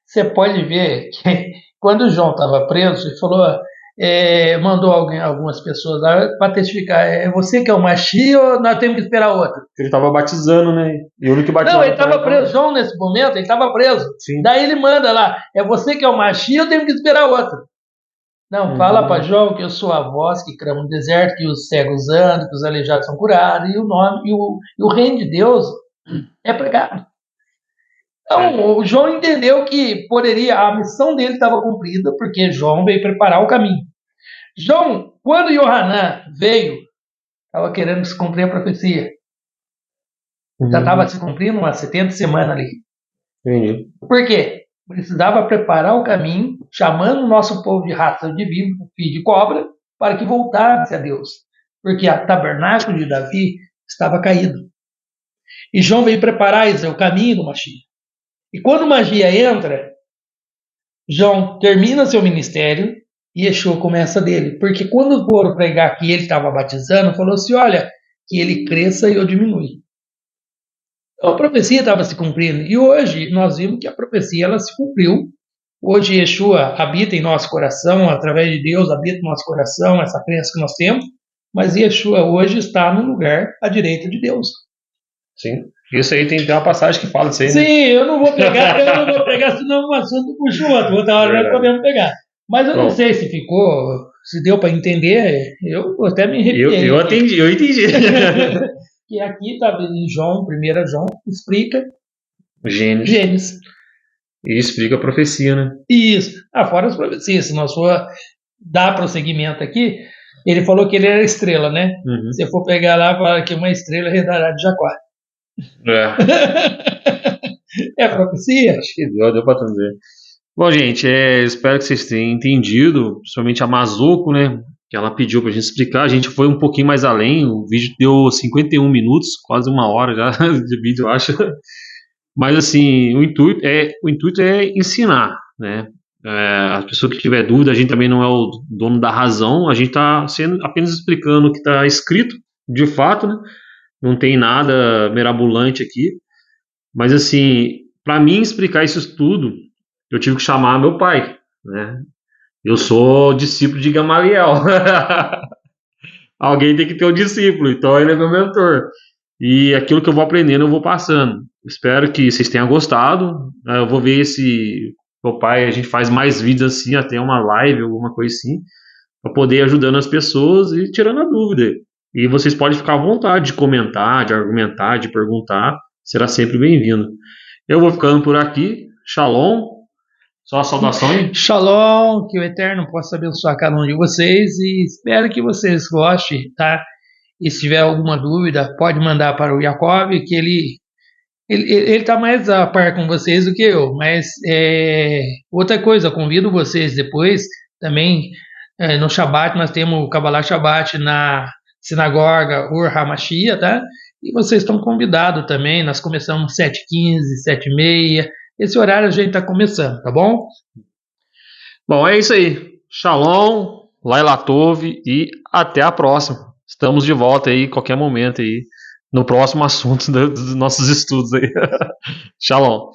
Você pode ver que quando João estava preso, ele falou, mandou algumas pessoas lá para testificar. É você que é o Mashiach ou nós temos que esperar outro? Ele estava batizando, né? E o único que batizava. Não, ele estava preso. João, nesse momento, ele estava preso. Sim. Daí ele manda lá, é você que é o Mashiach ou temos que esperar outro? Não, fala para João que eu sou a voz que clama no deserto, que os cegos andam, que os aleijados são curados, e o reino de Deus é pregado. Então, o João entendeu que a missão dele estava cumprida, porque João veio preparar o caminho. João, quando Yohanan veio, estava querendo se cumprir a profecia. Já estava se cumprindo umas 70 semanas ali. Entendi. Por quê? Precisava preparar o caminho, chamando o nosso povo de raça de víbora, filho de cobra, para que voltasse a Deus. Porque o tabernáculo de Davi estava caído. E João veio preparar o caminho do Mashiach. E quando o Mashiach entra, João termina seu ministério e Yeshua começa dele. Porque quando foram pregar que ele estava batizando, falou assim, olha, que ele cresça e eu diminui. Então a profecia estava se cumprindo. E hoje nós vimos que a profecia ela se cumpriu. Hoje Yeshua habita em nosso coração, através de Deus habita em nosso coração, essa crença que nós temos. Mas Yeshua hoje está no lugar à direita de Deus. Sim. Isso aí tem uma passagem que fala disso aí, né? Sim, eu não vou pegar, senão um assunto puxa o outro. Outra hora nós podemos pegar. Mas eu não sei se se deu para entender. Eu até me arrepiei. Eu entendi. Que aqui está em João, 1 João, explica Gênesis. E explica a profecia, né? Isso. Fora as profecias, se nós for dar prosseguimento aqui, ele falou que ele era estrela, né? Uhum. Se eu for pegar lá, fala que uma estrela redará de Jacó. É profecia? Acho que deu para entender. Bom, gente, espero que vocês tenham entendido, principalmente a Mazuco, né? Que ela pediu pra gente explicar. A gente foi um pouquinho mais além. O vídeo deu 51 minutos, quase uma hora já de vídeo, eu acho. Mas assim, o intuito é ensinar, né? A pessoa que tiver dúvida, a gente também não é o dono da razão. A gente está apenas explicando o que está escrito, de fato, né? Não tem nada mirabolante aqui. Mas assim, para mim explicar isso tudo, eu tive que chamar meu pai, né? Eu sou discípulo de Gamaliel. Alguém tem que ter um discípulo, então ele é meu mentor. E aquilo que eu vou aprendendo, eu vou passando. Espero que vocês tenham gostado. Eu vou ver se meu pai, a gente faz mais vídeos assim, até uma live, alguma coisa assim, para poder ir ajudando as pessoas e tirando a dúvida. E vocês podem ficar à vontade de comentar, de argumentar, de perguntar. Será sempre bem-vindo. Eu vou ficando por aqui. Shalom. Só a saudação aí. Shalom, que o Eterno possa abençoar cada um de vocês e espero que vocês gostem, tá? E se tiver alguma dúvida, pode mandar para o Jacob, que ele está mais a par com vocês do que eu. Mas outra coisa, convido vocês depois também, no Shabat, nós temos o Kabbalah Shabat na sinagoga Ur HaMashiach, tá? E vocês estão convidados também, nós começamos 7h15, 7h30, esse horário a gente está começando, tá bom? Bom, é isso aí. Shalom, Laila Tove e até a próxima. Estamos de volta aí, qualquer momento aí, no próximo assunto dos nossos estudos aí. Shalom.